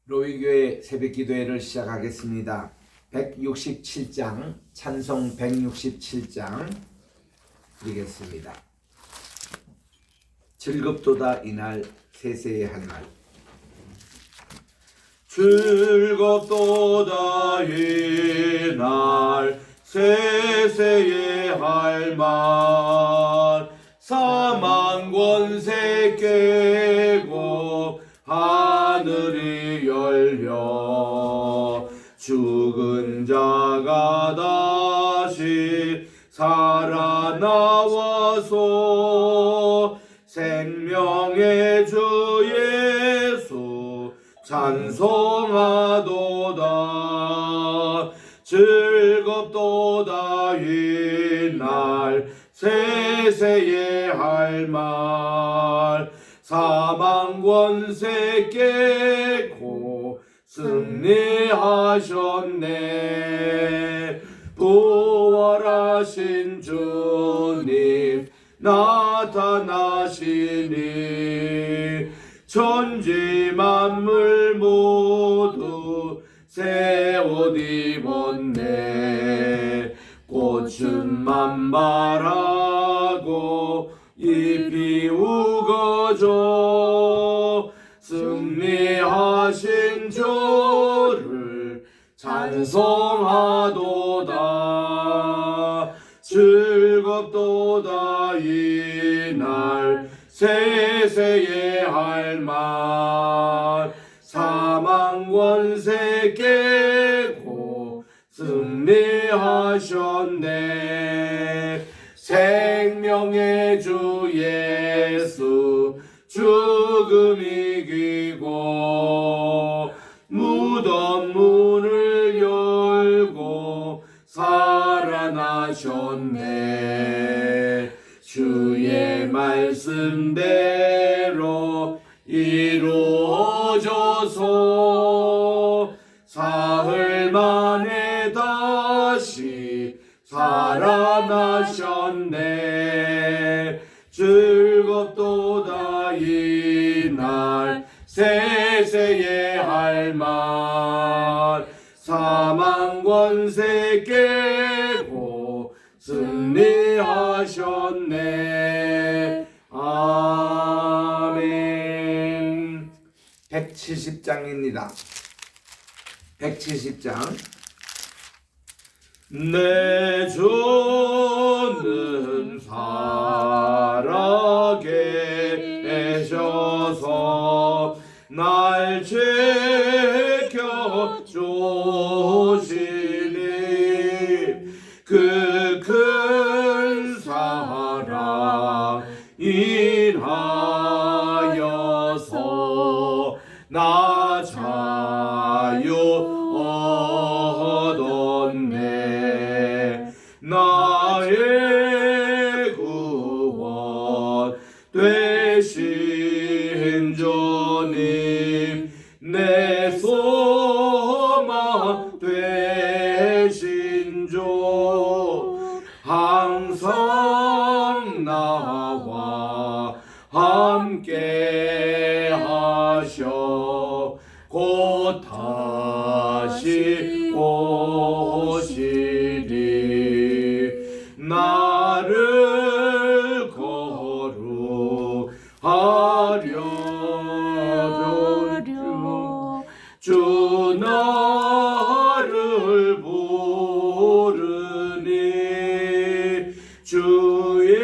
로이교회 새벽기도회를 시작하겠습니다. 167장 찬송 167장 드리겠습니다. 즐겁도다 이날 세세의 할 말. 즐겁도다 이날 세세의 할 말. 사망 권세 깨고 하늘이 열려 죽은 자가 다시 살아나와서 생명의 주 예수 찬송하도다. 즐겁도다 이날 세세의 할 말. 사망 권세 깨고 승리하셨네. 부활하신 주님 나타나시니 천지 만물 모두 새 옷 입었네. 꽃은 만발하고 잎이 우거져 승리하신 주를 찬송하도다. 즐겁도다 이날 세세의 할 말. 사망 권세 깨고 승리하셨네. 생명의 주 예수 죽음 이기고 무덤 문을 열고 살아나셨네. 주의 말씀대로 이루어져서 사흘 만에 다시 살아나셨네. 즐겁도다 이날 세세의 할 말. 사망 권세 깨고 승리하셨네. 아멘. 170장입니다. 170장. 내 주는 살아계셔서 날 지켜주시니 그 큰 사랑 인하여서 나 자유 얻었네. 나의 구원 되신 주님 내 소망 되신 주 항상 나와 함께 하셔 곧 다시 오시리. 나를 거룩하려 주 나를 부르니 주의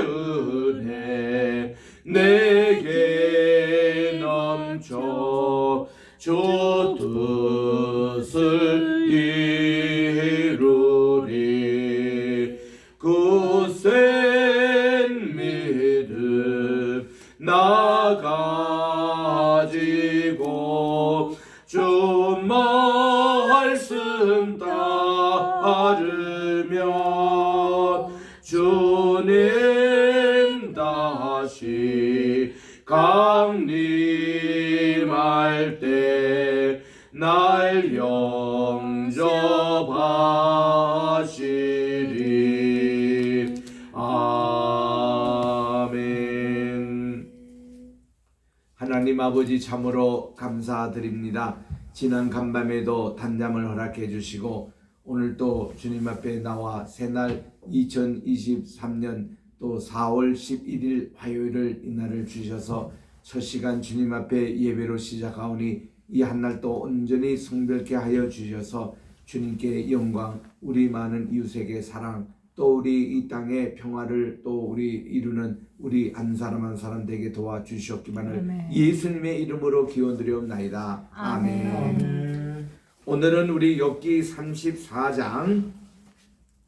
은혜 내게 넘쳐 주 뜻을 이루리. 굳센 믿음 나 가지고 주 말씀 따르면 주님 다시 강림할 때 날 영접하시리. 아멘. 하나님 아버지 참으로 감사드립니다. 지난 간밤에도 단잠을 허락해 주시고 오늘 또 주님 앞에 나와 새날 2023년 또 4월 11일 화요일을 이날을 주셔서 첫 시간 주님 앞에 예배로 시작하오니 이 한날 또 온전히 성별케 하여 주셔서 주님께 영광, 우리 많은 이웃에게 사랑, 또 우리 이 땅의 평화를 또 우리 이루는 우리 한 사람 한 사람 되게 도와주시옵기만을 예수님의 이름으로 기원드리옵나이다. 아멘. 오늘은 우리 욥기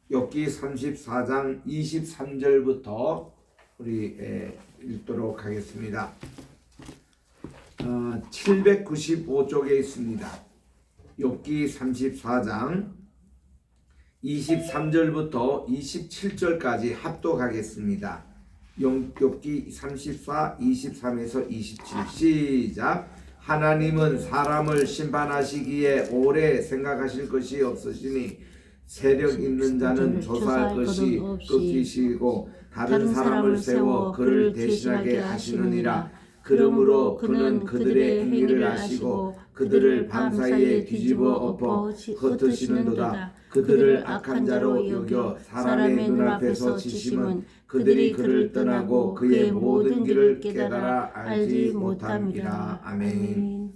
34장 23절부터 우리 읽도록 하겠습니다. 795쪽에 있습니다. 욥기 34장 23절부터 27절까지 합독하겠습니다. 욥기 34, 23에서 27 시작. 하나님은 사람을 심판하시기에 오래 생각하실 것이 없으시니 세력 있는 자는 조사할 것이 끊기시고 다른 사람을 세워 그를 대신하게 하시느니라. 그러므로 그는 그들의 행위를 아시고 그들을 밤사이에 뒤집어 엎어 흩으시는도다. 그들을 악한 자로 여겨 사람의 눈앞에서 치심은 그들이 그를 떠나고 그의 모든 길을 깨달아 알지 못함이라. 아멘.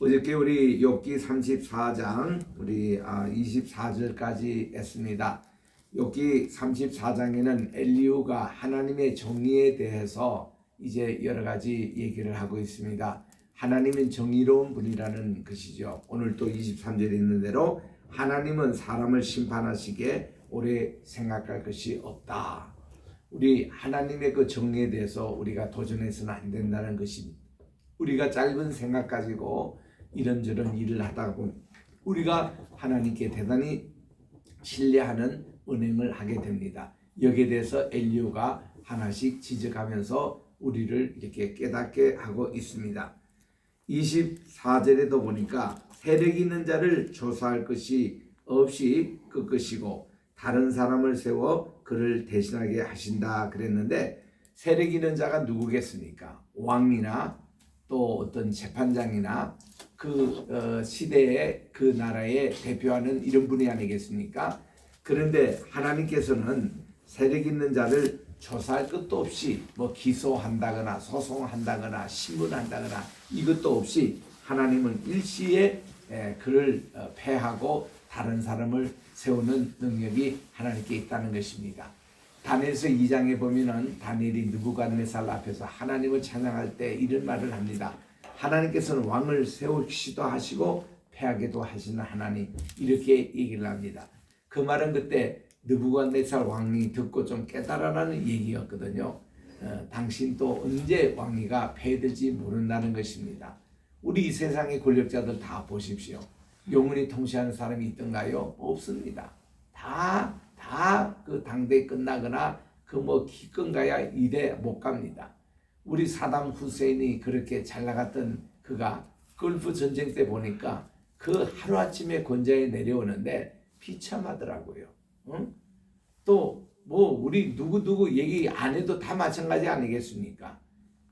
어저께 우리 욥기 34장 우리 24절까지 했습니다. 욥기 34장에는 엘리후가 하나님의 정의에 대해서 이제 여러 가지 얘기를 하고 있습니다. 하나님은 정의로운 분이라는 것이죠. 오늘 또 23절에 있는 대로 하나님은 사람을 심판하시기에 오래 생각할 것이 없다. 우리 하나님의 그 정의에 대해서 우리가 도전해서는 안 된다는 것입니다. 우리가 짧은 생각 가지고 이런저런 일을 하다 보면 우리가 하나님께 대단히 신뢰하는 은행을 하게 됩니다. 여기에 대해서 엘리후가 하나씩 지적하면서 우리를 이렇게 깨닫게 하고 있습니다. 24절에도 보니까 세력 있는 자를 조사할 것이 없이 끄끄시고 다른 사람을 세워 그를 대신하게 하신다 그랬는데 세력 있는 자가 누구겠습니까? 왕이나 또 어떤 재판장이나 그 시대의 그 나라의 대표하는 이런 분이 아니겠습니까? 그런데 하나님께서는 세력 있는 자를 조사할 것도 없이 뭐 기소한다거나 소송한다거나 신문한다거나 이것도 없이 하나님은 일시에 그를 패하고 다른 사람을 세우는 능력이 하나님께 있다는 것입니다. 다니엘서 2장에 보면은 다니엘이 느부갓네살 앞에서 하나님을 찬양할 때 이런 말을 합니다. 하나님께서는 왕을 세우시기도 하시고 패하기도 하시는 하나님, 이렇게 얘기를 합니다. 그 말은 그때 느부갓네살 왕이 듣고 좀 깨달아라는 얘기였거든요. 당신 또 언제 왕위가 패될지 모른다는 것입니다. 우리 이 세상의 권력자들 다 보십시오. 영원히 통치하는 사람이 있던가요? 없습니다. 다 그 당대 끝나거나 그 뭐 기껏가야 이래 못 갑니다. 우리 사담 후세인이 그렇게 잘 나갔던 그가 걸프 전쟁 때 보니까 그 하루아침에 권좌에 내려오는데 비참하더라고요. 응? 또 뭐 우리 누구 얘기 안 해도 다 마찬가지 아니겠습니까?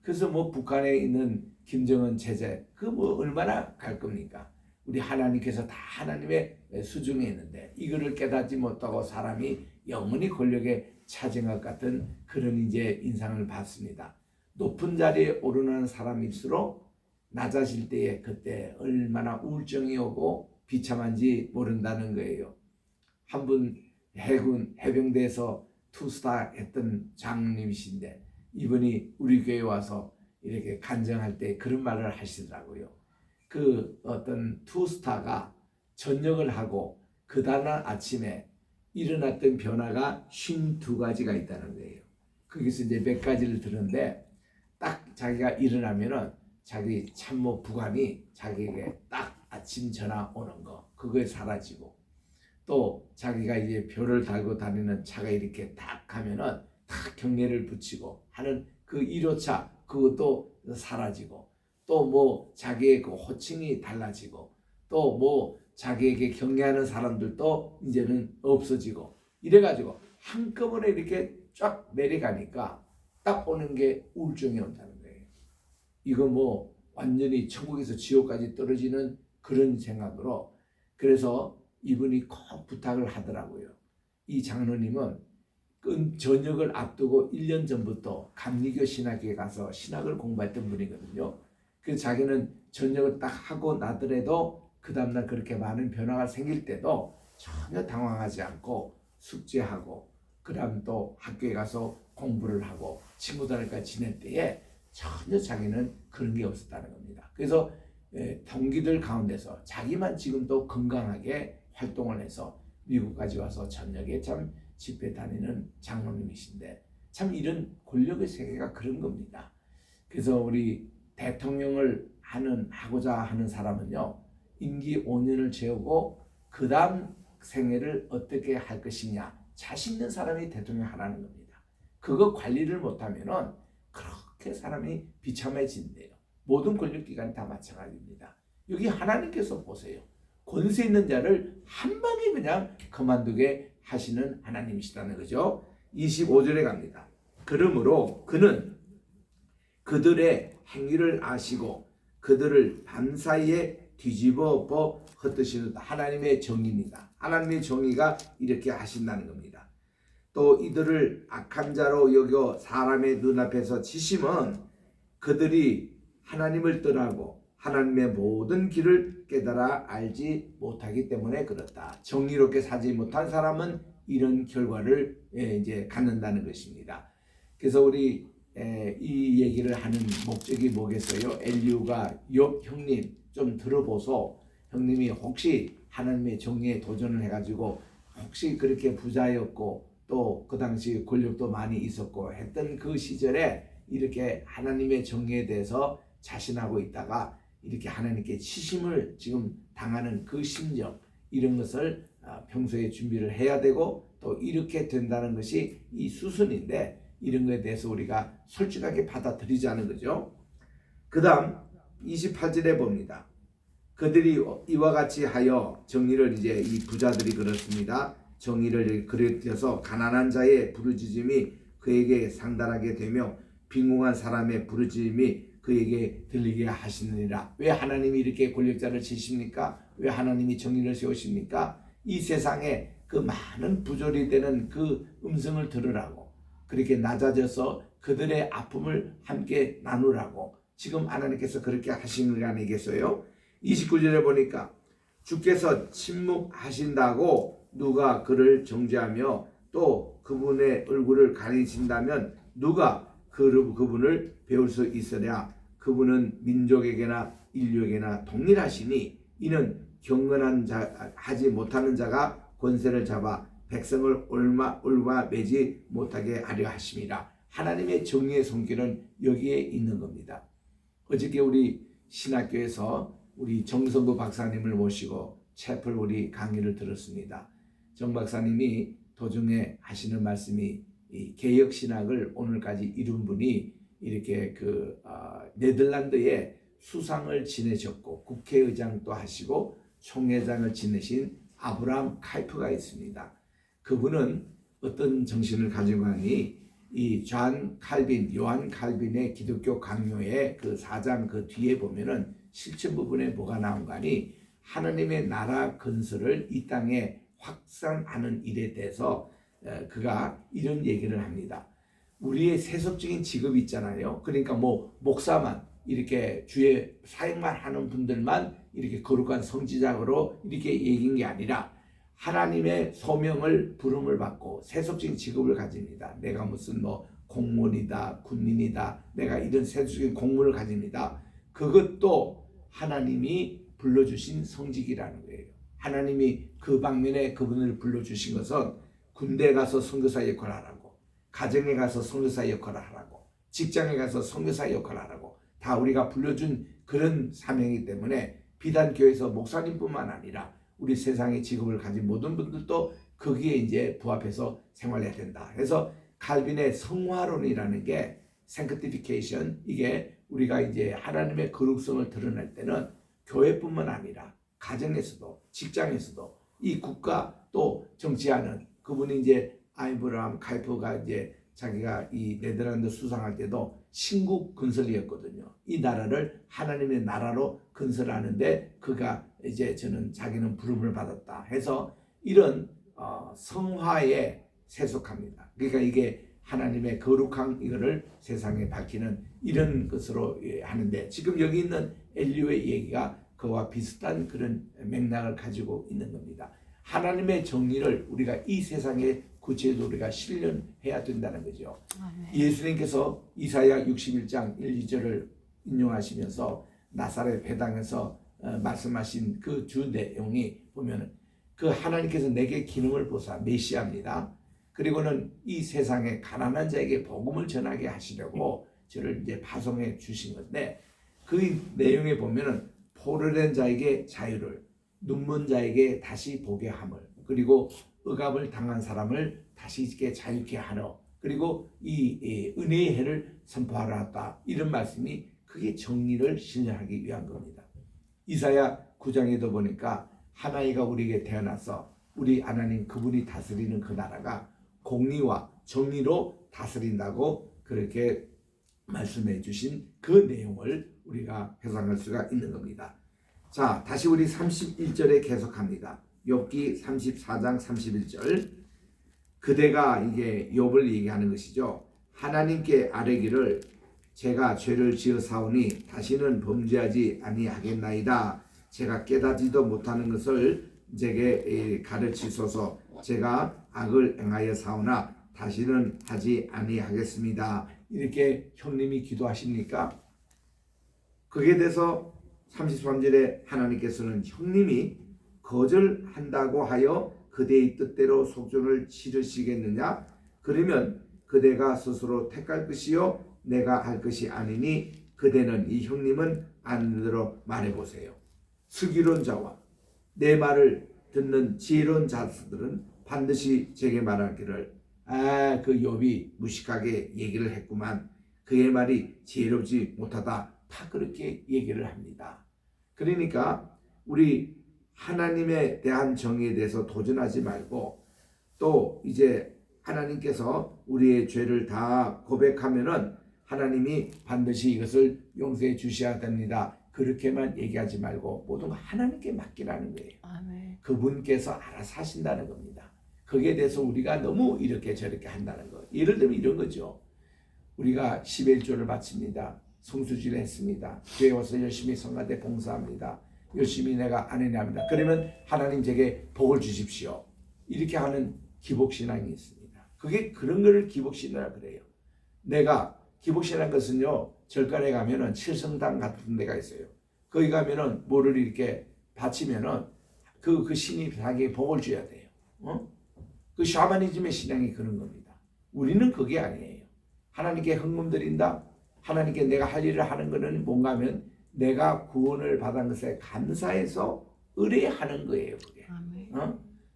그래서 뭐 북한에 있는 김정은 체제 그 뭐 얼마나 갈 겁니까? 우리 하나님께서 다 하나님의 수중에 있는데 이거를 깨닫지 못하고 사람이 영원히 권력에 차지한 것 같은 그런 이제 인상을 받습니다. 높은 자리에 오르는 사람일수록 낮아질 때에 그때 얼마나 우울증이 오고 비참한지 모른다는 거예요. 한 분 해군 해병대에서 투스타 했던 장님이신데 이분이 우리 교회에 와서 이렇게 간증할 때 그런 말을 하시더라고요. 그 어떤 투스타가 전역을 하고 그 다음날 아침에 일어났던 변화가 52가지가 있다는 거예요. 거기서 이제 몇 가지를 들었는데 딱 자기가 일어나면은 자기 참모 부관이 자기에게 딱 아침 전화 오는 거 그거에 사라지고 또 자기가 이제 별을 달고 다니는 차가 이렇게 딱 가면은 딱 경례를 붙이고 하는 그 1호차 그것도 사라지고 또 뭐 자기의 그 호칭이 달라지고 또 뭐 자기에게 경례하는 사람들도 이제는 없어지고 이래가지고 한꺼번에 이렇게 쫙 내려가니까 딱 오는 게 우울증이 온다는 거예요. 이거 뭐 완전히 천국에서 지옥까지 떨어지는 그런 생각으로 그래서 이분이 꼭 부탁을 하더라고요. 이 장로님은 저녁을 앞두고 1년 전부터 감리교 신학교에 가서 신학을 공부했던 분이거든요. 그래서 자기는 저녁을 딱 하고 나더라도 그 다음날 그렇게 많은 변화가 생길 때도 전혀 당황하지 않고 숙제하고 그 다음 또 학교에 가서 공부를 하고 친구들과 지낼 때에 전혀 자기는 그런 게 없었다는 겁니다. 그래서 동기들 가운데서 자기만 지금도 건강하게 활동을 해서 미국까지 와서 저녁에 참 집회 다니는 장로님이신데 참 이런 권력의 세계가 그런 겁니다. 그래서 우리 대통령을 하고자 하는 사람은요, 임기 5년을 채우고 그 다음 생애를 어떻게 할 것이냐, 자신 있는 사람이 대통령 하라는 겁니다. 그거 관리를 못하면은 그렇게 사람이 비참해진대요. 모든 권력기관이 다 마찬가지입니다. 여기 하나님께서 보세요. 권세 있는 자를 한 방에 그냥 그만두게 하시는 하나님이시다는 거죠. 25절에 갑니다. 그러므로 그는 그들의 행위를 아시고 그들을 밤사이에 뒤집어 흩으시는 하나님의 정의입니다. 하나님의 정의가 이렇게 하신다는 겁니다. 또 이들을 악한 자로 여겨 사람의 눈앞에서 치심은 그들이 하나님을 떠나고 하나님의 모든 길을 깨달아 알지 못하기 때문에 그렇다. 정의롭게 살지 못한 사람은 이런 결과를 이제 갖는다는 것입니다. 그래서 우리 이 얘기를 하는 목적이 뭐겠어요? 엘리후가 욥 형님 좀 들어보소. 형님이 혹시 하나님의 정의에 도전을 해가지고 혹시 그렇게 부자였고 또 그 당시 권력도 많이 있었고 했던 그 시절에 이렇게 하나님의 정의에 대해서 자신하고 있다가 이렇게 하나님께 치심을 지금 당하는 그 심정, 이런 것을 평소에 준비를 해야 되고 또 이렇게 된다는 것이 이 수순인데 이런 것에 대해서 우리가 솔직하게 받아들이자는 거죠. 그 다음 28절에 봅니다. 그들이 이와 같이 하여 정의를 이제 이 부자들이 그렇습니다. 정의를 그려서 가난한 자의 부르짖음이 그에게 상달하게 되며 빈궁한 사람의 부르짖음이 그에게 들리게 하시느니라. 왜 하나님이 이렇게 권력자를 치십니까? 왜 하나님이 정의를 세우십니까? 이 세상에 그 많은 부조리 되는 그 음성을 들으라고, 그렇게 낮아져서 그들의 아픔을 함께 나누라고 지금 하나님께서 그렇게 하시는 게 아니겠어요? 29절에 보니까 주께서 침묵하신다고 누가 그를 정죄하며 또 그분의 얼굴을 가리신다면 누가 그분을 배울 수 있으랴. 그분은 민족에게나 인류에게나 동일하시니 이는 경건한 자 하지 못하는 자가 권세를 잡아 백성을 올바 매지 못하게 하려 하심이라. 하나님의 정의의 손길은 여기에 있는 겁니다. 어저께 우리 신학교에서 우리 정성구 박사님을 모시고 채플 우리 강의를 들었습니다. 정 박사님이 도중에 하시는 말씀이 이 개혁신학을 오늘까지 이룬 분이 이렇게 네덜란드에 수상을 지내셨고 국회의장도 하시고 총회장을 지내신 아브라함 칼프가 있습니다. 그분은 어떤 정신을 가지고 하니 이 요한 칼빈의 기독교 강요의 그 4장 그 뒤에 보면은 실천 부분에 뭐가 나온가 하니 하나님의 나라 건설을 이 땅에 확산하는 일에 대해서 그가 이런 얘기를 합니다. 우리의 세속적인 직업이 있잖아요. 그러니까 뭐 목사만 이렇게 주의 사역만 하는 분들만 이렇게 거룩한 성지자로 이렇게 얘기한 게 아니라 하나님의 소명을 부름을 받고 세속적인 직업을 가집니다. 내가 무슨 뭐 공무원이다, 군인이다, 내가 이런 세속적인 공무를 가집니다. 그것도 하나님이 불러주신 성직이라는 거예요. 하나님이 그 방면에 그분을 불러주신 것은 군대에 가서 선교사 역할을 하라고, 가정에 가서 선교사 역할을 하라고, 직장에 가서 선교사 역할을 하라고 다 우리가 불러준 그런 사명이기 때문에 비단 교회에서 목사님뿐만 아니라 우리 세상의 직업을 가진 모든 분들도 거기에 이제 부합해서 생활해야 된다. 그래서 칼빈의 성화론이라는 게 sanctification, 이게 우리가 이제 하나님의 거룩성을 드러낼 때는 교회뿐만 아니라 가정에서도 직장에서도 이 국가 또 정치하는 그분이 이제 아브라함 칼프가 이제 자기가 이 네덜란드 수상할 때도 신국 건설이었거든요. 이 나라를 하나님의 나라로 건설하는데 그가 이제 저는 자기는 부름을 받았다 해서 이런 성화에 세속합니다. 그러니까 이게 하나님의 거룩한 이거를 세상에 밝히는 이런 것으로 하는데 지금 여기 있는 엘리후의 얘기가 그와 비슷한 그런 맥락을 가지고 있는 겁니다. 하나님의 정의를 우리가 이 세상에 구체적으로 우리가 실현해야 된다는 거죠. 예수님께서 이사야 61장 1, 2절을 인용하시면서 나사렛 회당에서 말씀하신 그 주 내용이 보면은 그 하나님께서 내게 기름을 부사 메시아입니다. 그리고는 이 세상에 가난한 자에게 복음을 전하게 하시려고 저를 이제 파송해 주신 건데 그 내용에 보면은 포로된 자에게 자유를, 눈먼 자에게 다시 보게 함을, 그리고 억압을 당한 사람을 다시 있게 자유케 하러, 그리고 이 은혜의 해를 선포하러 왔다. 이런 말씀이 그게 정의를 실현하기 위한 겁니다. 이사야 9장에도 보니까 하나이가 우리에게 태어나서 우리 하나님 그분이 다스리는 그 나라가 공의와 정의로 다스린다고 그렇게 말씀해 주신 그 내용을 우리가 회상할 수가 있는 겁니다. 자, 다시 우리 31절에 계속합니다. 욥기 34장 31절. 그대가 이게 욥을 얘기하는 것이죠. 하나님께 아뢰기를 제가 죄를 지어 사오니 다시는 범죄하지 아니하겠나이다. 제가 깨닫지도 못하는 것을 제게 가르치소서. 제가 악을 행하여 사오나 다시는 하지 아니하겠습니다. 이렇게 형님이 기도하십니까? 거기에 대해서 33절에 하나님께서는 형님이 거절한다고 하여 그대의 뜻대로 속전을 치르시겠느냐? 그러면 그대가 스스로 택할 것이요 내가 할 것이 아니니 그대는 이 형님은 안 들어 말해보세요. 슬기로운 자와 내 말을 듣는 지혜로운 자들은 반드시 제게 말하기를 그 욥이 무식하게 얘기를 했구만. 그의 말이 지혜롭지 못하다. 다 그렇게 얘기를 합니다. 그러니까 우리 하나님에 대한 정의에 대해서 도전하지 말고 또 이제 하나님께서 우리의 죄를 다 고백하면은 하나님이 반드시 이것을 용서해 주셔야 됩니다. 그렇게만 얘기하지 말고 모든 거 하나님께 맡기라는 거예요. 아멘. 그분께서 알아서 하신다는 겁니다. 거기에 대해서 우리가 너무 이렇게 저렇게 한다는 거. 예를 들면 이런 거죠. 우리가 11조를 바칩니다. 성수지를 했습니다. 교회 와서 열심히 성가대 봉사합니다. 열심히 내가 안해냅니다. 그러면 하나님 제게 복을 주십시오. 이렇게 하는 기복신앙이 있습니다. 그게 그런 거를 기복신이라 그래요. 내가 기복신앙 것은요. 절간에 가면은 칠성당 같은 데가 있어요. 거기 가면은 뭐를 이렇게 바치면은 그 신이 자기에게 복을 줘야 돼요. 그 샤머니즘의 신앙이 그런 겁니다. 우리는 그게 아니에요. 하나님께 헌금 드린다. 하나님께 내가 할 일을 하는 것은 뭔가 하면 내가 구원을 받은 것에 감사해서 의뢰하는 거예요. 그게.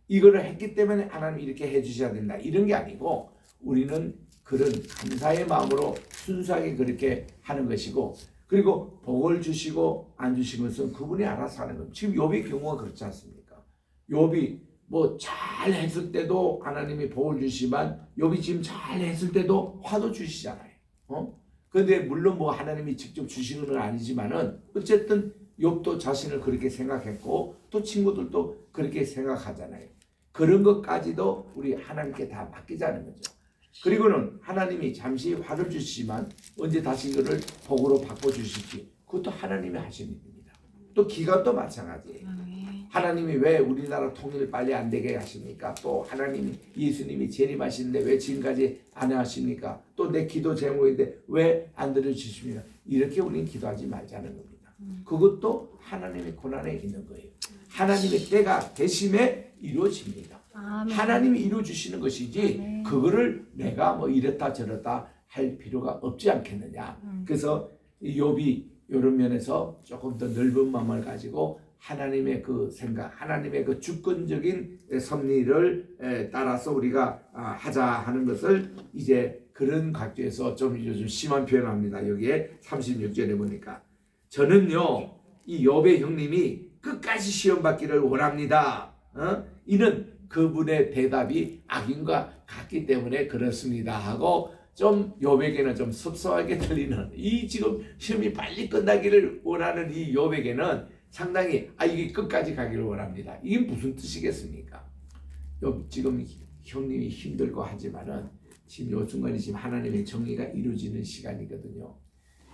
이거를 했기 때문에 하나님이 이렇게 해주셔야 된다. 이런 게 아니고 우리는 그런 감사의 마음으로 순수하게 그렇게 하는 것이고 그리고 복을 주시고 안 주신 것은 그분이 알아서 하는 겁니다. 지금 욥의 경우가 그렇지 않습니까? 욥이 뭐 잘했을 때도 하나님이 복을 주시지만 욥이 지금 잘했을 때도 화도 주시잖아요. 그런데 물론 뭐 하나님이 직접 주시는 건 아니지만은 어쨌든 욥도 자신을 그렇게 생각했고 또 친구들도 그렇게 생각하잖아요. 그런 것까지도 우리 하나님께 다 맡기자는 거죠. 그리고는 하나님이 잠시 화를 주시지만 언제 다시 그를 복으로 바꿔주실지 그것도 하나님이 하시는 일입니다. 또 기간도 마찬가지예요. 하나님이 왜 우리나라 통일 빨리 안 되게 하십니까? 또 하나님이 예수님이 재림하시는데 왜 지금까지 안 하십니까? 또 내 기도 제목인데 왜 안 들어주십니까? 이렇게 우리는 기도하지 말자는 겁니다. 그것도 하나님의 고난에 있는 거예요. 하나님의 때가 되심에 이루어집니다. 아멘. 하나님이 이루어주시는 것이지 아멘. 그거를 내가 뭐 이랬다 저랬다 할 필요가 없지 않겠느냐. 그래서 욥이 이런 면에서 조금 더 넓은 마음을 가지고 하나님의 그 생각, 하나님의 그 주권적인 섭리를 따라서 우리가 하자 하는 것을 이제 그런 각도에서 좀 요즘 심한 표현합니다. 여기에 36절에 보니까 저는요 이 욥의 형님이 끝까지 시험 받기를 원합니다. 이는 그분의 대답이 악인과 같기 때문에 그렇습니다 하고 좀 욥에게는 좀 섭섭하게 들리는 이 지금 시험이 빨리 끝나기를 원하는 이 욥에게는 상당히 이게 끝까지 가기를 원합니다. 이게 무슨 뜻이겠습니까? 욥 지금 형님이 힘들고 하지만은 지금 요 순간이 지금 하나님의 정의가 이루어지는 시간이거든요.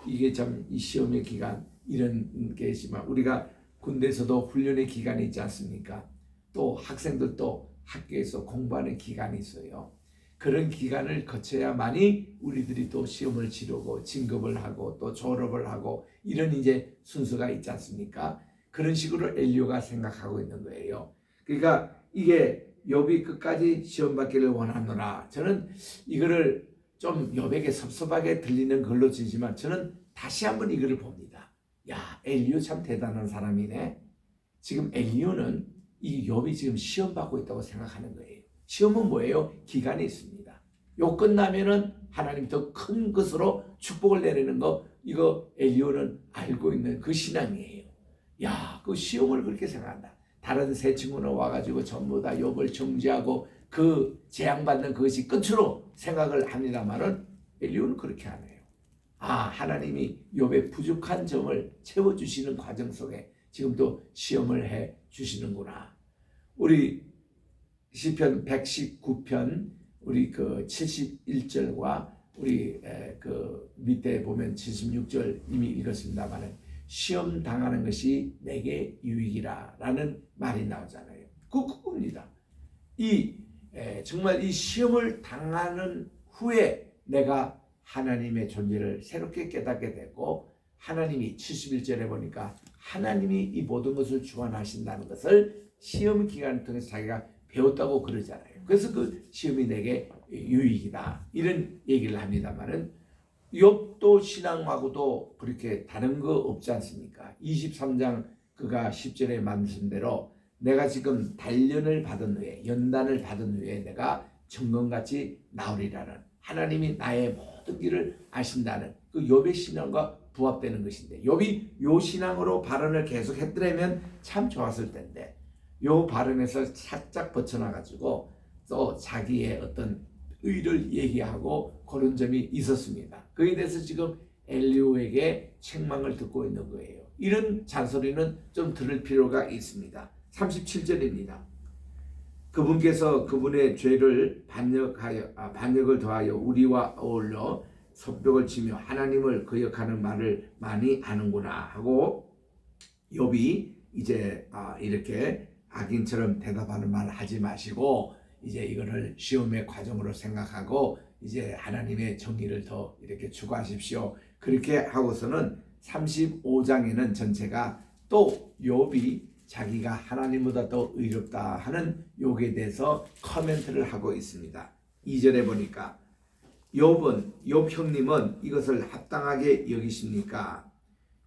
이게 참 이 시험의 기간 이런 게 있지만 우리가 군대에서도 훈련의 기간이 있지 않습니까? 또 학생들도 학교에서 공부하는 기간이 있어요. 그런 기간을 거쳐야만이 우리들이 또 시험을 치르고 진급을 하고 또 졸업을 하고 이런 이제 순서가 있지 않습니까? 그런 식으로 엘리야가 생각하고 있는 거예요. 그러니까 이게 욥이 끝까지 시험 받기를 원하노라. 저는 이거를 좀 욥에게 섭섭하게 들리는 걸로 지지만 저는 다시 한번 이거를 봅니다. 야, 엘리야 참 대단한 사람이네. 지금 엘리야는 이 욥이 지금 시험 받고 있다고 생각하는 거예요. 시험은 뭐예요? 기간이 있습니다. 요 끝나면은 하나님 더 큰 것으로 축복을 내리는 거 이거 엘리야는 알고 있는 그 신앙이에요. 야, 그 시험을 그렇게 생각한다. 다른 세 친구는 와가지고 전부 다 욥을 정죄하고 그 재앙받는 그것이 끝으로 생각을 합니다만은 엘리야는 그렇게 안 해요. 하나님이 욥의 부족한 점을 채워주시는 과정 속에 지금도 시험을 해 주시는구나. 우리 시편 119편 우리 그 71절과 우리 그 밑에 보면 76절 이미 읽었습니다만 시험 당하는 것이 내게 유익이라 라는 말이 나오잖아요. 그겁니다. 정말 이 시험을 당하는 후에 내가 하나님의 존재를 새롭게 깨닫게 되고 하나님이 71절에 보니까 하나님이 이 모든 것을 주관하신다는 것을 시험 기간을 통해서 자기가 배웠다고 그러잖아요. 그래서 그 시험이 내게 유익이다 이런 얘기를 합니다만은 욥도 신앙하고도 그렇게 다른 거 없지 않습니까? 23장 그가 10절에 말씀대로 내가 지금 단련을 받은 후에 연단을 받은 후에 내가 정금같이 나오리라는 하나님이 나의 모든 길을 아신다는 그 욥의 신앙과 부합되는 것인데 욥이 요 신앙으로 발언을 계속 했더라면 참 좋았을 텐데 요 발언에서 살짝 벗어나가지고 또 자기의 어떤 의를 얘기하고 그런 점이 있었습니다. 그에 대해서 지금 엘리야에게 책망을 듣고 있는 거예요. 이런 잔소리는 좀 들을 필요가 있습니다. 37절입니다. 그분께서 그분의 죄를 반역을 더하여 우리와 어울려 속벽을 치며 하나님을 거역하는 말을 많이 하는구나 하고 욥이 이제 이렇게 악인처럼 대답하는 말 하지 마시고 이제 이거를 시험의 과정으로 생각하고 이제 하나님의 정의를 더 이렇게 추구하십시오. 그렇게 하고서는 35장에는 전체가 또 욥이 자기가 하나님보다 더 의롭다 하는 욕에 대해서 코멘트를 하고 있습니다. 2절에 보니까 욥 형님은 이것을 합당하게 여기십니까?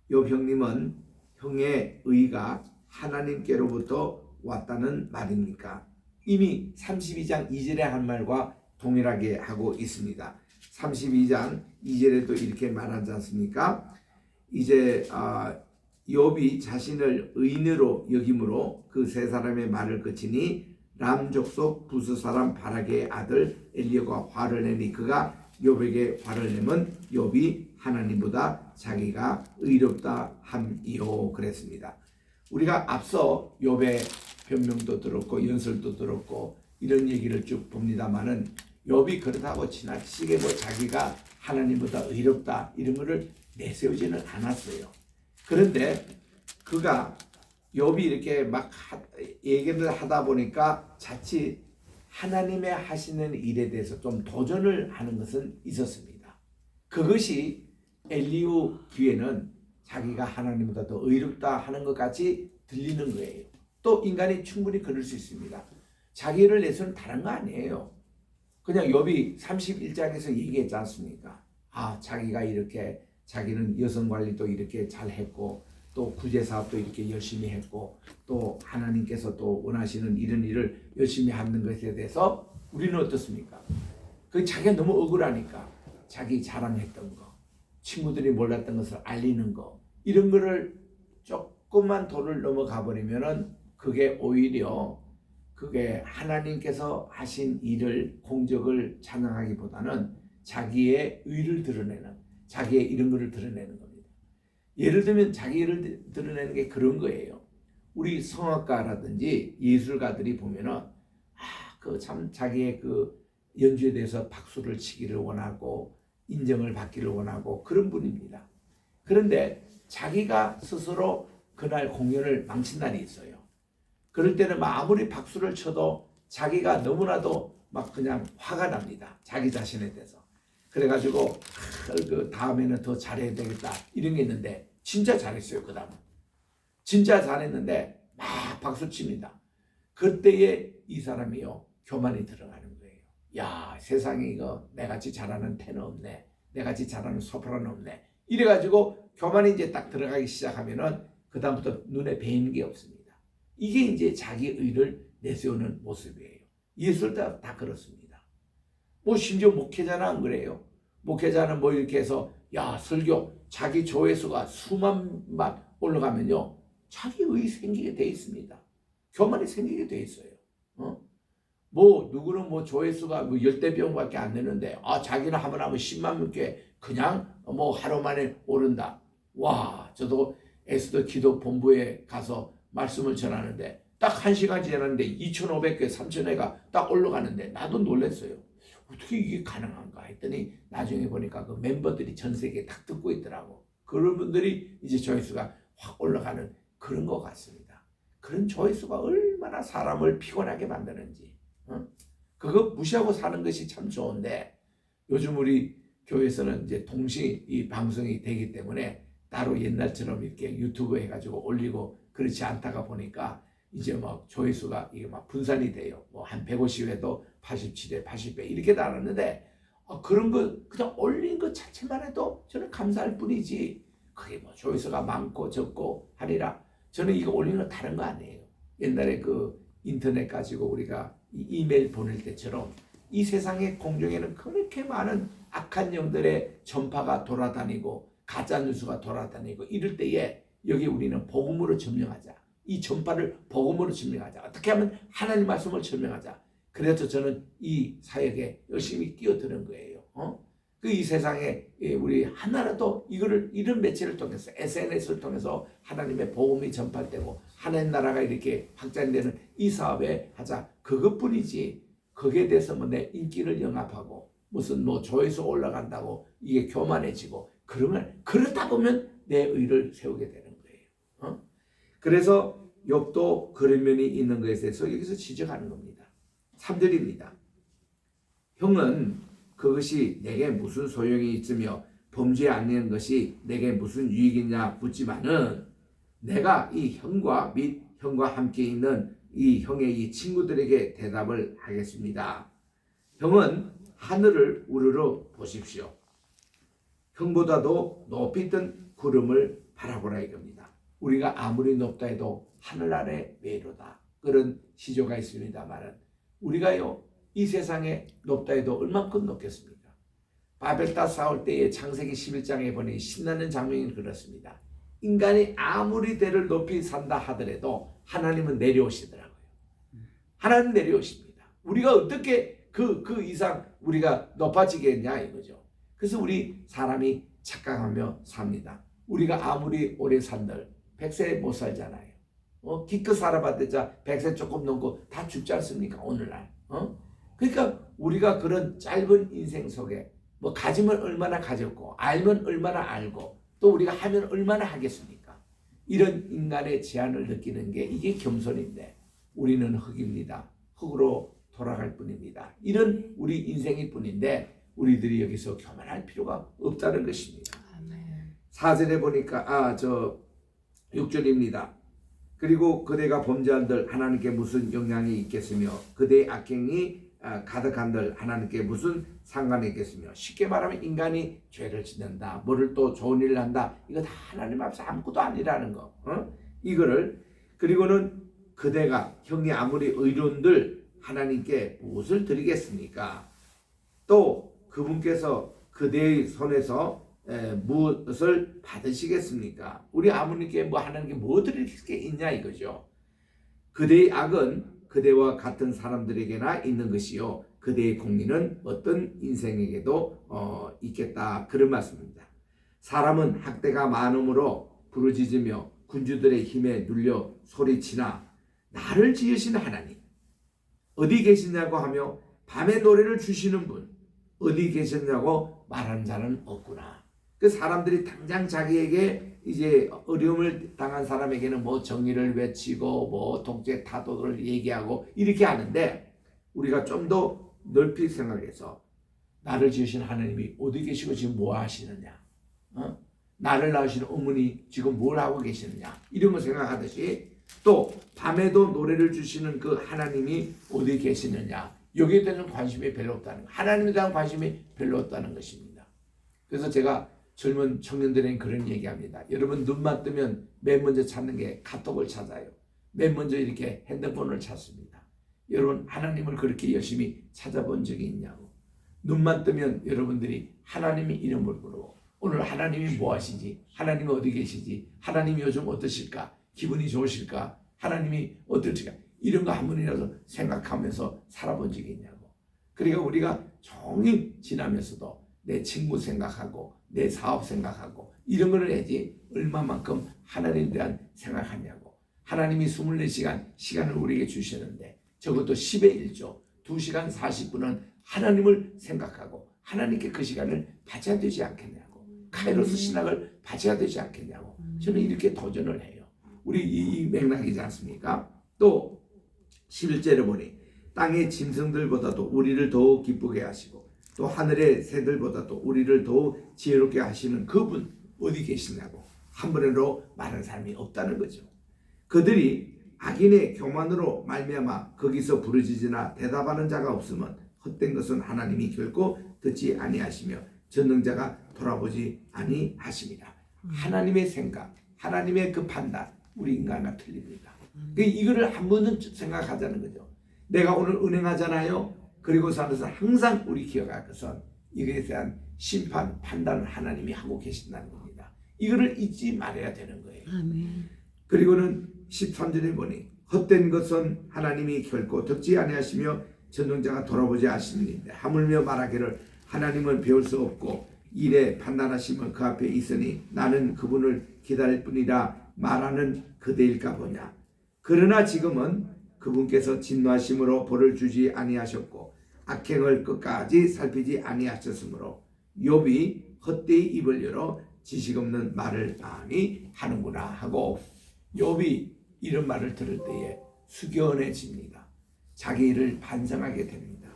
욥 형님은 형의 의가 하나님께로부터 왔다는 말입니까? 이미 32장 2절에 한 말과 동일하게 하고 있습니다. 32장 2절에도 이렇게 말하지 않습니까? 이제 욥이 자신을 의인으로 여김으로 그 세 사람의 말을 그치니 람 족속 부스 사람 바라게의 아들 엘리야가 화를 내니 그가 욥에게 화를 내면 욥이 하나님보다 자기가 의롭다 함이요 그랬습니다. 우리가 앞서 욥의 변명도 들었고 연설도 들었고 이런 얘기를 쭉 봅니다만은 욥이 그렇다고 지나치게 자기가 하나님보다 의롭다 이런 거를 내세우지는 않았어요. 그런데 그가 욥이 이렇게 막 얘기를 하다 보니까 자칫 하나님의 하시는 일에 대해서 좀 도전을 하는 것은 있었습니다. 그것이 엘리야 귀에는 자기가 하나님보다 더 의롭다 하는 것 같이 들리는 거예요. 또 인간이 충분히 그럴 수 있습니다. 자기를 내세우는 다른 거 아니에요. 그냥 욥이 31장에서 얘기했지 않습니까? 자기가 이렇게 자기는 여성 관리도 이렇게 잘했고 또 구제사업도 이렇게 열심히 했고 또 하나님께서 또 원하시는 이런 일을 열심히 하는 것에 대해서 우리는 어떻습니까? 그 자기가 너무 억울하니까 자기 자랑했던 거, 친구들이 몰랐던 것을 알리는 거 이런 거를 조금만 도를 넘어가 버리면은 그게 오히려 그게 하나님께서 하신 일을 공적을 찬양하기보다는 자기의 의를 드러내는, 자기의 이런 거를 드러내는 겁니다. 예를 들면 자기를 드러내는 게 그런 거예요. 우리 성악가라든지 예술가들이 보면은 그 참 자기의 그 연주에 대해서 박수를 치기를 원하고 인정을 받기를 원하고 그런 분입니다. 그런데 자기가 스스로 그날 공연을 망친 날이 있어요. 그럴 때는 아무리 박수를 쳐도 자기가 너무나도 막 그냥 화가 납니다. 자기 자신에 대해서. 그래가지고 그 다음에는 더 잘해야 되겠다 이런 게 있는데 진짜 잘했어요. 그 다음은 진짜 잘했는데 막 박수 칩니다. 그때에 이 사람이요 교만이 들어가는 거예요. 야, 세상에 이거 내같이 잘하는 테너 없네, 내같이 잘하는 소프라노 없네, 이래가지고 교만이 이제 딱 들어가기 시작하면은 그 다음부터 눈에 뵈이는 게 없습니다. 이게 이제 자기 의를 내세우는 모습이에요. 예술도 다 그렇습니다. 뭐 심지어 목회자는 안 그래요. 목회자는 뭐 이렇게 해서 야 설교 자기 조회수가 수만만 올라가면요 자기 의 생기게 돼 있습니다. 교만이 생기게 돼 있어요. 뭐 누구는 뭐 조회수가 뭐 10대병밖에 안 되는데 자기는 한번 하면 10만 명께 그냥 뭐 하루 만에 오른다. 와, 저도 에스더 기도 본부에 가서 말씀을 전하는데 딱 1시간 지났는데 2,500개, 3,000회가 딱 올라가는데 나도 놀랐어요. 어떻게 이게 가능한가 했더니 나중에 보니까 그 멤버들이 전 세계에 딱 듣고 있더라고. 그런 분들이 이제 조회수가 확 올라가는 그런 것 같습니다. 그런 조회수가 얼마나 사람을 피곤하게 만드는지. 그거 무시하고 사는 것이 참 좋은데 요즘 우리 교회에서는 이제 동시 이 방송이 되기 때문에 따로 옛날처럼 이렇게 유튜브 해가지고 올리고 그렇지 않다가 보니까 이제 막 조회수가 이게 막 분산이 돼요. 뭐 한 150회도 87회, 80회 이렇게 나왔는데 그런 거 그냥 올린 것 자체만 해도 저는 감사할 뿐이지 그게 뭐 조회수가 많고 적고 하리라 저는 이거 올리는 거 다른 거 아니에요. 옛날에 그 인터넷 가지고 우리가 이메일 보낼 때처럼 이 세상의 공중에는 그렇게 많은 악한 영들의 전파가 돌아다니고 가짜 뉴스가 돌아다니고 이럴 때에 여기 우리는 복음으로 점령하자. 이 전파를 복음으로 증명하자. 어떻게 하면 하나님 말씀을 증명하자. 그래서 저는 이 사역에 열심히 끼어드는 거예요. 그 이 세상에 우리 하나라도 이거를 이런 매체를 통해서 SNS를 통해서 하나님의 복음이 전파되고 하나님 나라가 이렇게 확장되는 이 사업에 하자. 그것뿐이지. 거기에 대해서 뭐 내 인기를 영합하고 무슨 뭐 조회수 올라간다고 이게 교만해지고 그러면 그러다 보면 내 의를 세우게 되는 거예요. 그래서 욥도 그런 면이 있는 것에 대해서 여기서 지적하는 겁니다. 3절입니다. 형은 그것이 내게 무슨 소용이 있으며 범죄 아니한 것이 내게 무슨 유익이냐 묻지만은 내가 이 형과 및 형과 함께 있는 이 형의 이 친구들에게 대답을 하겠습니다. 형은 하늘을 우러러 보십시오. 형보다도 높이 뜬 구름을 바라보라 이겁니다. 우리가 아무리 높다 해도 하늘 아래 외로다. 그런 시조가 있습니다만은 우리가요 이 세상에 높다 해도 얼만큼 높겠습니까? 바벨탑 쌓을 때의 창세기 11장에 보니 신나는 장면이 그렇습니다. 인간이 아무리 대를 높이 산다 하더라도 하나님은 내려오시더라고요. 하나님 내려오십니다. 우리가 어떻게 그 이상 우리가 높아지겠냐 이거죠. 그래서 우리 사람이 착각하며 삽니다. 우리가 아무리 오래 산들 100세 못 살잖아요. 기껏 살아봤자 100세 조금 넘고 다 죽지 않습니까? 오늘날. 그러니까 우리가 그런 짧은 인생 속에 뭐 가지면 얼마나 가졌고 알면 얼마나 알고 또 우리가 하면 얼마나 하겠습니까? 이런 인간의 제한을 느끼는 게 이게 겸손인데 우리는 흙입니다. 흙으로 돌아갈 뿐입니다. 이런 우리 인생일 뿐인데 우리들이 여기서 교만할 필요가 없다는 것입니다. 4절에 보니까 6절입니다. 그리고 그대가 범죄한들 하나님께 무슨 영향이 있겠으며 그대의 악행이 가득한들 하나님께 무슨 상관이 있겠으며 쉽게 말하면 인간이 죄를 짓는다. 뭐를 또 좋은 일을 한다. 이거 다 하나님 앞에서 아무것도 아니라는 거. 이거를 그리고는 그대가 형이 아무리 의로운들 하나님께 무엇을 드리겠습니까? 또 그분께서 그대의 손에서 무엇을 받으시겠습니까? 우리 아버님께 뭐 하나님께 뭐 드릴 게 있냐 이거죠. 그대의 악은 그대와 같은 사람들에게나 있는 것이요 그대의 공의는 어떤 인생에게도 있겠다. 그런 말씀입니다. 사람은 학대가 많음으로 부르짖으며 군주들의 힘에 눌려 소리치나 나를 지으신 하나님 어디 계시냐고 하며 밤에 노래를 주시는 분 어디 계셨냐고 말하는 자는 없구나. 그 사람들이 당장 자기에게 이제 어려움을 당한 사람에게는 뭐 정의를 외치고 뭐 독재 타도를 얘기하고 이렇게 하는데 우리가 좀 더 넓게 생각해서 나를 지으신 하나님이 어디 계시고 지금 뭐 하시느냐, 나를 낳으신 어머니 지금 뭘 하고 계시느냐 이런 거 생각하듯이 또 밤에도 노래를 주시는 그 하나님이 어디 계시느냐 여기에 대한 관심이 별로 없다는 거, 하나님에 대한 관심이 별로 없다는 것입니다. 그래서 제가 젊은 청년들에게 그런 얘기합니다. 여러분 눈만 뜨면 맨 먼저 찾는 게 카톡을 찾아요. 맨 먼저 이렇게 핸드폰을 찾습니다. 여러분 하나님을 그렇게 열심히 찾아본 적이 있냐고. 눈만 뜨면 여러분들이 하나님의 이름을 부르고 오늘 하나님이 뭐 하시지? 하나님이 어디 계시지? 하나님이 요즘 어떠실까? 기분이 좋으실까? 하나님이 어떨까? 이런 거 한 번이라도 생각하면서 살아본 적이 있냐고. 그러니까 우리가 종일 지나면서도 내 친구 생각하고 내 사업 생각하고 이런 걸 해야지 얼마만큼 하나님에 대한 생각하냐고. 하나님이 24시간 시간을 우리에게 주시는데 적어도 10의 1조 2시간 40분은 하나님을 생각하고 하나님께 그 시간을 바쳐야 되지 않겠냐고. 카이로스 신학을 바쳐야 되지 않겠냐고. 저는 이렇게 도전을 해요. 우리 이 맥락이지 않습니까? 또 11절에 보니 땅의 짐승들보다도 우리를 더욱 기쁘게 하시고 또 하늘의 새들보다도 우리를 더욱 지혜롭게 하시는 그분 어디 계시냐고 한 번으로 말하는 사람이 없다는 거죠. 그들이 악인의 교만으로 말미암아 거기서 부르짖으나 대답하는 자가 없으면 헛된 것은 하나님이 결코 듣지 아니하시며 전능자가 돌아보지 아니하십니다. 하나님의 생각, 하나님의 그 판단 우리 인간과 틀립니다. 이거를 한 번은 생각하자는 거죠. 내가 오늘 은행하잖아요. 그리고 살아서 항상 우리 기억할 것은 이것에 대한 심판, 판단을 하나님이 하고 계신다는 겁니다. 이거를 잊지 말아야 되는 거예요. 아멘. 그리고는 13절에 보니 헛된 것은 하나님이 결코 듣지 아니하시며 전능자가 돌아보지 않으시는데 하물며 말하기를 하나님은 배울 수 없고 일에 판단하시면 그 앞에 있으니 나는 그분을 기다릴 뿐이라 말하는 그대일까 보냐. 그러나 지금은 그분께서 진노하심으로 벌을 주지 아니하셨고 악행을 끝까지 살피지 아니하셨으므로 욥이 헛되이 입을 열어 지식 없는 말을 많이 하는구나 하고 욥이 이런 말을 들을 때에 숙연해집니다. 자기 일을 반성하게 됩니다.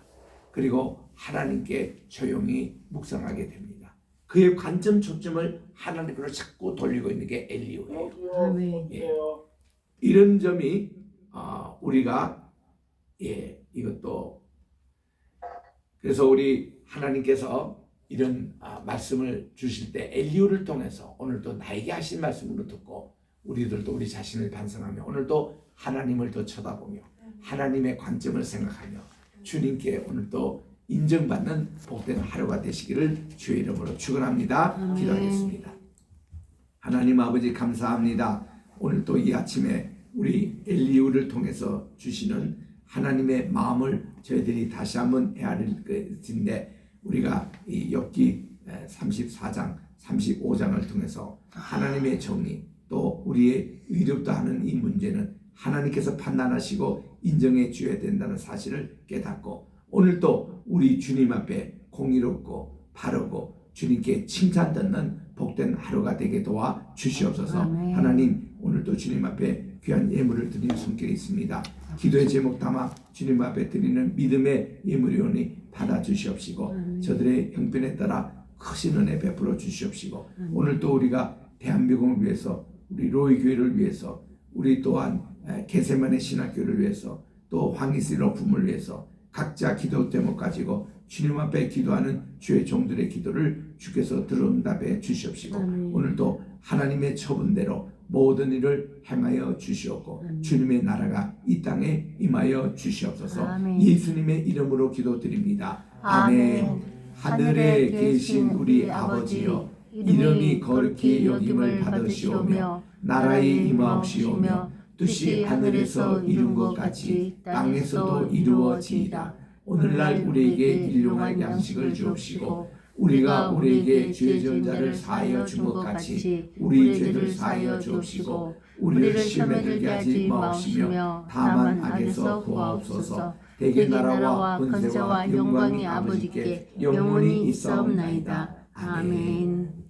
그리고 하나님께 조용히 묵상하게 됩니다. 그의 관점 초점을 하나님으로 자꾸 돌리고 있는 게 엘리야예요. 아멘. 예. 이런 점이 우리가 이것도 그래서 우리 하나님께서 이런 말씀을 주실 때 엘리야를 통해서 오늘도 나에게 하신 말씀으로 듣고 우리들도 우리 자신을 반성하며 오늘도 하나님을 더 쳐다보며 하나님의 관점을 생각하며 주님께 오늘도 인정받는 복된 하루가 되시기를 주의 이름으로 축원합니다. 기도하겠습니다. 하나님 아버지 감사합니다. 오늘도 이 아침에 우리 엘리야를 통해서 주시는 하나님의 마음을 저희들이 다시 한번 헤아릴 것인데 우리가 이 욥기 34장 35장을 통해서 하나님의 정의 또 우리의 의롭다 하는 이 문제는 하나님께서 판단하시고 인정해 주어야 된다는 사실을 깨닫고 오늘도 우리 주님 앞에 공의롭고 바르고 주님께 칭찬 듣는 복된 하루가 되게 도와 주시옵소서. 아멘. 하나님 오늘도 주님 앞에 귀한 예물을 드리는 손길이 있습니다. 기도의 제목 담아 주님 앞에 드리는 믿음의 예물이오니 받아 주시옵시고 저들의 형편에 따라 크신 은혜 베풀어 주시옵시고 오늘도 우리가 대한민국을 위해서 우리 로이 교회를 위해서 우리 또한 게세마네 신학교를 위해서 또 황희스 로품을 위해서 각자 기도 제목 가지고 주님 앞에 기도하는 주의 종들의 기도를 주께서 들어응답해 주시옵시고 오늘도 하나님의 처분대로 모든 일을 행하여 주시옵고 주님의 나라가 이 땅에 임하여 주시옵소서. 예수님의 이름으로 기도드립니다. 아멘. 하늘에 계신 우리 아버지여 이름이 거룩히 여김을 받으시오며 나라의 임하옵시오며 뜻이 하늘에서 이룬 것 같이 땅에서도 이루어지이다. 오늘날 우리에게 일용할 양식을 주옵시고 우리가 우리에게 죄 지은 자를 사하여 준 것 같이 우리 죄를 사하여 주옵시고 우리를 시험에 들게 하지 마옵시며 다만 악에서 구하옵소서. 대개 나라와 권세와 영광이 아버지께 영원히 있사옵나이다. 아멘.